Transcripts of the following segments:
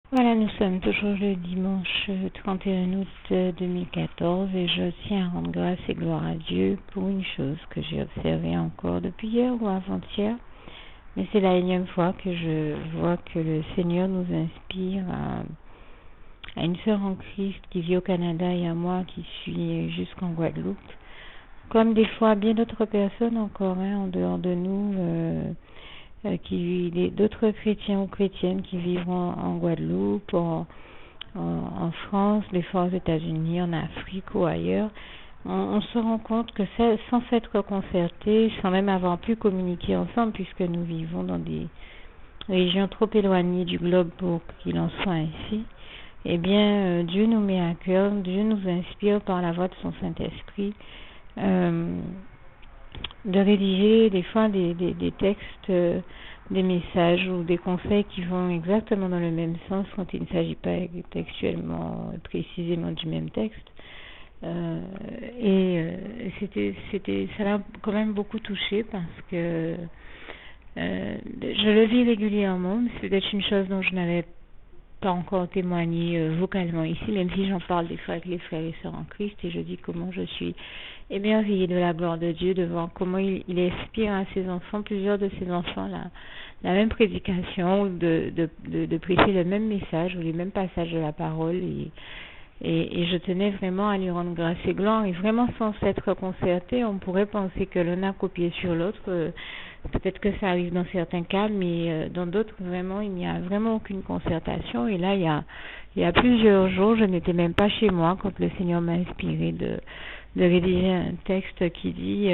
Voilà, nous sommes toujours le dimanche 31 août 2014 et je tiens à rendre grâce et gloire à Dieu pour une chose que j'ai observée encore depuis hier ou avant-hier. Mais c'est la énième fois que je vois que le Seigneur nous inspire à une sœur en Christ qui vit au Canada et à moi qui suis jusqu'en Guadeloupe. Comme des fois bien d'autres personnes encore en dehors de nous, d'autres chrétiens ou chrétiennes qui vivent en Guadeloupe, en France, des fois aux États-Unis, en Afrique ou ailleurs, on se rend compte que sans s'être concertés, sans même avoir pu communiquer ensemble, puisque nous vivons dans des régions trop éloignées du globe pour qu'il en soit ainsi, eh bien, Dieu nous met à cœur, Dieu nous inspire par la voix de son Saint-Esprit euh, de rédiger des fois des textes, des messages ou des conseils qui vont exactement dans le même sens quand il ne s'agit pas textuellement précisément du même texte. Ça m'a quand même beaucoup touchée parce que je le vis régulièrement, mais c'est peut-être une chose dont je n'avais pas encore témoigné vocalement ici, même si j'en parle des fois avec les frères et sœurs en Christ, et je dis comment je suis émerveillée de la gloire de Dieu, de voir comment il inspire à ses enfants, plusieurs de ses enfants, la même prédication, ou de prêcher le même message, ou les mêmes passages de la parole, et je tenais vraiment à lui rendre grâce et gloire, et vraiment sans s'être concerté, on pourrait penser que l'un a copié sur l'autre. Peut-être que ça arrive dans certains cas, mais dans d'autres, vraiment, il n'y a vraiment aucune concertation. Et là, il y a plusieurs jours, je n'étais même pas chez moi quand le Seigneur m'a inspiré de rédiger un texte qui dit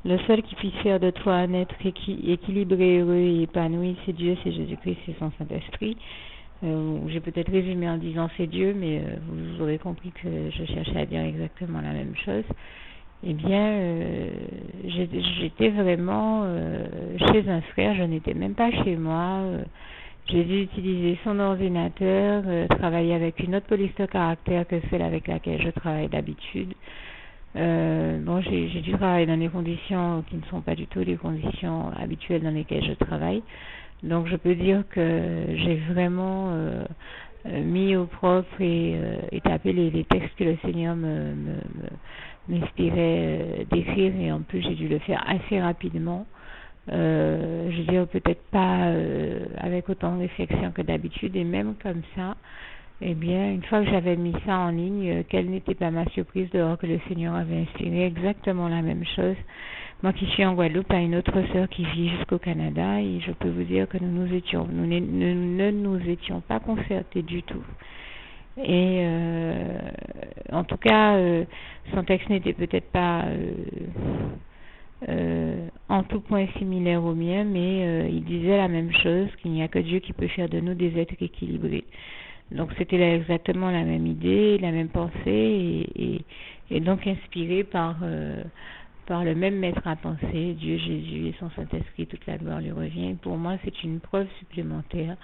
le seul qui puisse faire de toi un être équilibré, heureux et épanoui, c'est Dieu, c'est Jésus-Christ, c'est son Saint-Esprit. J'ai peut-être résumé en disant c'est Dieu, mais vous aurez compris que je cherchais à dire exactement la même chose. Eh bien, j'étais vraiment chez un frère, je n'étais même pas chez moi. J'ai dû utiliser son ordinateur, travailler avec une autre police de caractère que celle avec laquelle je travaille d'habitude. Bon, j'ai dû travailler dans des conditions qui ne sont pas du tout les conditions habituelles dans lesquelles je travaille. Donc, je peux dire que j'ai vraiment mis au propre et tapé les textes que le Seigneur m'inspirait d'écrire, et en plus j'ai dû le faire assez rapidement. Je veux dire peut-être pas avec autant de réflexion que d'habitude, et même comme ça, eh bien, une fois que j'avais mis ça en ligne, quelle n'était pas ma surprise de voir que le Seigneur avait inspiré exactement la même chose. Moi qui suis en Guadeloupe, à une autre sœur qui vit jusqu'au Canada, et je peux vous dire que nous ne nous étions pas concertés du tout. Et en tout cas, son texte n'était peut-être pas en tout point similaire au mien, mais il disait la même chose, qu'il n'y a que Dieu qui peut faire de nous des êtres équilibrés. Donc c'était exactement la même idée, la même pensée, et donc inspiré par le même maître à penser, Dieu, Jésus et son Saint-Esprit, toute la gloire lui revient. Pour moi, c'est une preuve supplémentaire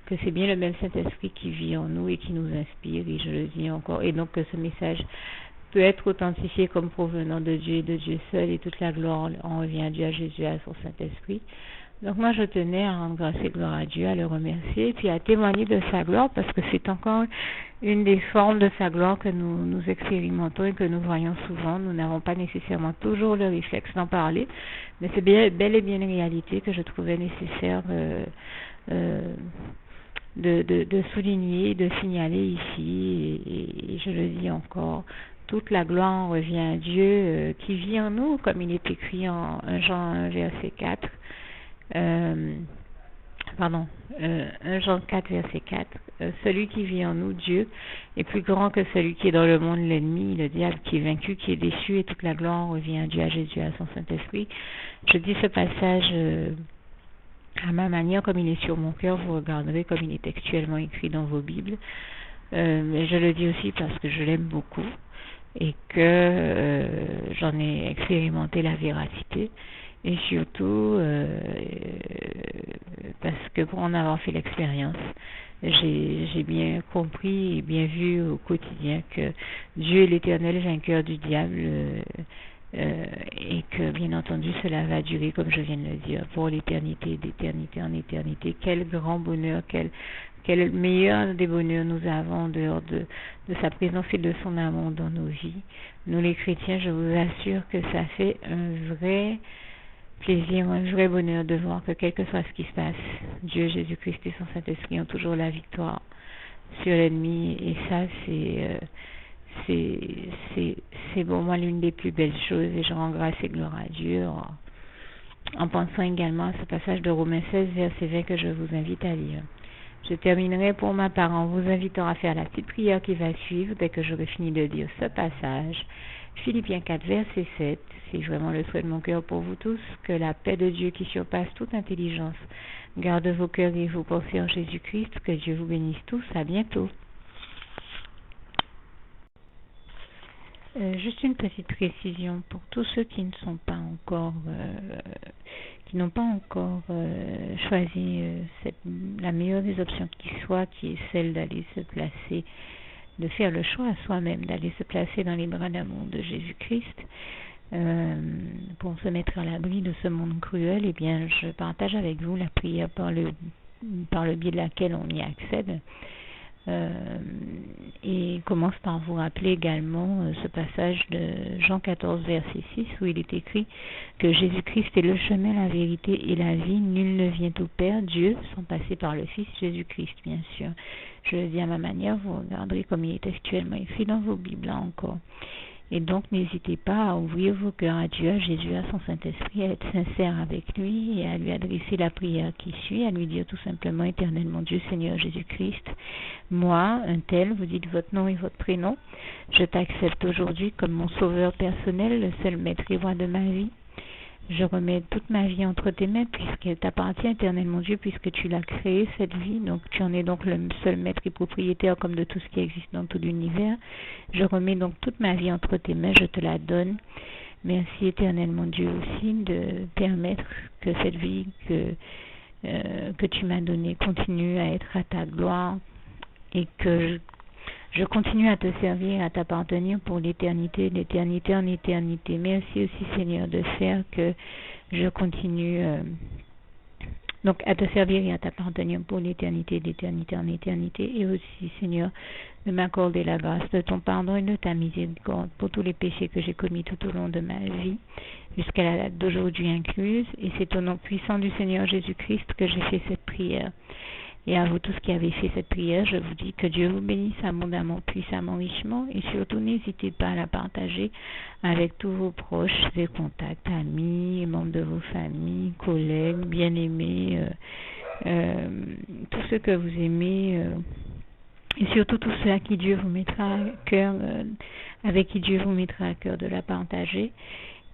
que c'est bien le même Saint-Esprit qui vit en nous et qui nous inspire, et je le dis encore. Et donc que ce message peut être authentifié comme provenant de Dieu et de Dieu seul, et toute la gloire en revient à Dieu, à Jésus, à son Saint-Esprit. Donc moi, je tenais à rendre grâce et gloire à Dieu, à le remercier, et puis à témoigner de sa gloire, parce que c'est encore une des formes de sa gloire que nous expérimentons et que nous voyons souvent. Nous n'avons pas nécessairement toujours le réflexe d'en parler, mais c'est bel et bien une réalité que je trouvais nécessaire de souligner, de signaler ici, et je le dis encore, toute la gloire revient à Dieu qui vit en nous, comme il est écrit en 1 Jean 1, verset 4. 1 Jean 4, verset 4. Celui qui vit en nous, Dieu, est plus grand que celui qui est dans le monde, l'ennemi, le diable qui est vaincu, qui est déçu, et toute la gloire revient à Dieu, à Jésus, à son Saint-Esprit. Je dis ce passage à ma manière, comme il est sur mon cœur, vous regarderez comme il est textuellement écrit dans vos Bibles. Mais je le dis aussi parce que je l'aime beaucoup et que j'en ai expérimenté la véracité, et surtout parce que pour en avoir fait l'expérience, j'ai bien compris et bien vu au quotidien que Dieu est l'éternel vainqueur du diable, et que bien entendu cela va durer, comme je viens de le dire, pour l'éternité, d'éternité en éternité. Quel grand bonheur, quel meilleur des bonheurs nous avons en dehors de sa présence et de son amour dans nos vies. Nous les chrétiens, je vous assure que ça fait un vrai plaisir, un vrai bonheur de voir que quel que soit ce qui se passe, Dieu, Jésus-Christ et son Saint-Esprit ont toujours la victoire sur l'ennemi, et ça c'est pour moi l'une des plus belles choses, et je rends grâce et gloire à Dieu en pensant également à ce passage de Romains 16 verset 20 que je vous invite à lire. Je terminerai pour ma part en vous invitant à faire la petite prière qui va suivre dès que j'aurai fini de lire ce passage. Philippiens 4 verset 7, c'est vraiment le souhait de mon cœur pour vous tous, que la paix de Dieu qui surpasse toute intelligence garde vos cœurs et vos pensées en Jésus-Christ, que Dieu vous bénisse tous, à bientôt. Juste une petite précision pour tous ceux qui ne sont pas encore, qui n'ont pas encore choisi la meilleure des options qui soit, qui est celle d'aller se placer, de faire le choix à soi-même, d'aller se placer dans les bras d'amour de Jésus-Christ, pour se mettre à l'abri de ce monde cruel. Eh bien, je partage avec vous la prière par le biais de laquelle on y accède. Et commence par vous rappeler également ce passage de Jean 14 verset 6 où il est écrit que Jésus-Christ est le chemin, la vérité et la vie. Nul ne vient au Père, Dieu, sans passer par le Fils Jésus-Christ, bien sûr. Je le dis à ma manière, vous regarderez comme il est actuellement écrit dans vos Bibles là encore. Et donc, n'hésitez pas à ouvrir vos cœurs à Dieu, à Jésus, à son Saint-Esprit, à être sincère avec lui et à lui adresser la prière qui suit, à lui dire tout simplement: Éternel mon Dieu, Seigneur Jésus-Christ, moi, un tel, vous dites votre nom et votre prénom, je t'accepte aujourd'hui comme mon sauveur personnel, le seul maître et roi de ma vie. Je remets toute ma vie entre tes mains puisqu'elle t'appartient, éternel mon Dieu, puisque tu l'as créée, cette vie. Donc tu en es donc le seul maître et propriétaire comme de tout ce qui existe dans tout l'univers. Je remets donc toute ma vie entre tes mains, je te la donne. Merci éternel mon Dieu aussi de permettre que cette vie que tu m'as donnée continue à être à ta gloire et que je continue à te servir, à t'appartenir pour l'éternité, d'éternité en éternité. Merci aussi Seigneur de faire que je continue donc à te servir et à t'appartenir pour l'éternité, d'éternité en éternité. Et aussi Seigneur de m'accorder la grâce de ton pardon et de ta miséricorde pour tous les péchés que j'ai commis tout au long de ma vie, jusqu'à la date d'aujourd'hui incluse. Et c'est au nom puissant du Seigneur Jésus-Christ que j'ai fait cette prière. Et à vous tous qui avez fait cette prière, je vous dis que Dieu vous bénisse abondamment, puissamment, richement, et surtout n'hésitez pas à la partager avec tous vos proches et contacts, amis, membres de vos familles, collègues, bien-aimés, tous ceux que vous aimez, et surtout tous ceux à qui Dieu vous mettra à cœur, avec qui Dieu vous mettra à cœur de la partager.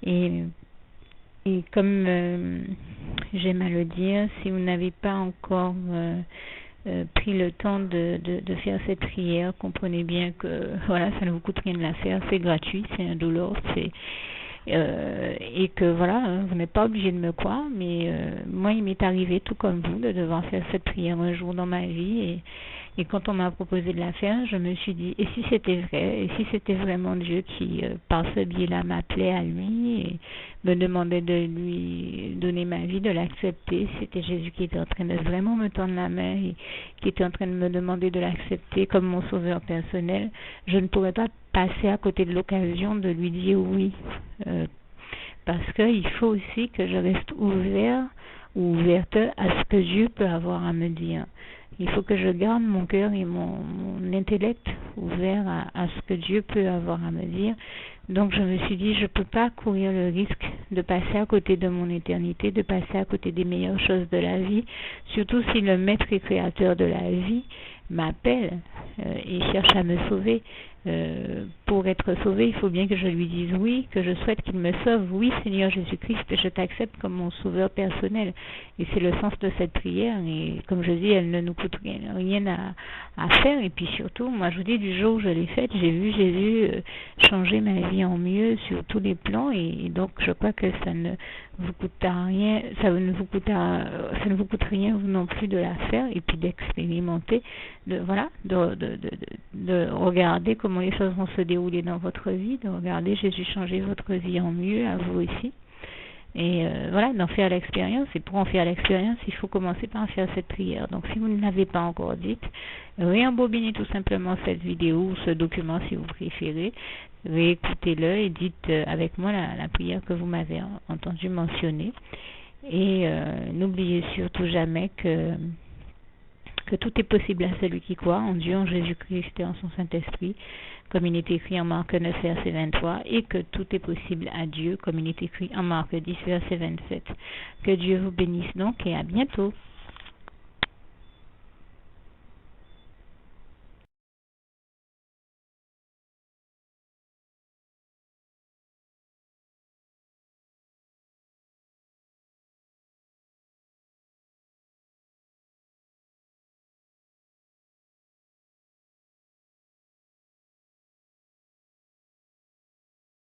Et comme j'aime à le dire, si vous n'avez pas encore pris le temps de faire cette prière, comprenez bien que voilà, ça ne vous coûte rien de la faire, c'est gratuit, c'est indolore, et que voilà, vous n'êtes pas obligé de me croire, mais moi il m'est arrivé tout comme vous de devoir faire cette prière un jour dans ma vie, et quand on m'a proposé de la faire, je me suis dit, et si c'était vrai, et si c'était vraiment Dieu qui, par ce biais-là, m'appelait à lui et me demandait de lui donner ma vie, de l'accepter, c'était Jésus qui était en train de vraiment me tendre la main et qui était en train de me demander de l'accepter comme mon sauveur personnel, je ne pourrais pas passer à côté de l'occasion de lui dire oui, parce qu'il faut aussi que je reste ouvert ou ouverte à ce que Dieu peut avoir à me dire. Il faut que je garde mon cœur et mon intellect ouvert à ce que Dieu peut avoir à me dire. Donc je me suis dit, je ne peux pas courir le risque de passer à côté de mon éternité, de passer à côté des meilleures choses de la vie, surtout si le maître et créateur de la vie m'appelle et cherche à me sauver. Pour être sauvé, il faut bien que je lui dise oui, que je souhaite qu'il me sauve. Oui, Seigneur Jésus-Christ, je t'accepte comme mon sauveur personnel. Et c'est le sens de cette prière. Et comme je dis, elle ne nous coûte rien à faire. Et puis surtout, moi je vous dis, du jour où je l'ai faite, j'ai vu Jésus changer ma vie en mieux sur tous les plans. Et donc je crois que ça ne vous coûte rien, ça ne vous coûte rien vous non plus de la faire et puis d'expérimenter, de regarder comment comment les choses vont se dérouler dans votre vie, de regarder Jésus changer votre vie en mieux, à vous aussi. Et voilà, d'en faire l'expérience. Et pour en faire l'expérience, il faut commencer par faire cette prière. Donc si vous ne l'avez pas encore dite, réembobinez tout simplement cette vidéo ou ce document si vous préférez. Réécoutez-le et dites avec moi la prière que vous m'avez entendu mentionner. Et n'oubliez surtout jamais que tout est possible à celui qui croit en Dieu, en Jésus-Christ et en son Saint-Esprit, comme il est écrit en Marc 9, verset 23, et que tout est possible à Dieu, comme il est écrit en Marc 10, verset 27. Que Dieu vous bénisse donc et à bientôt.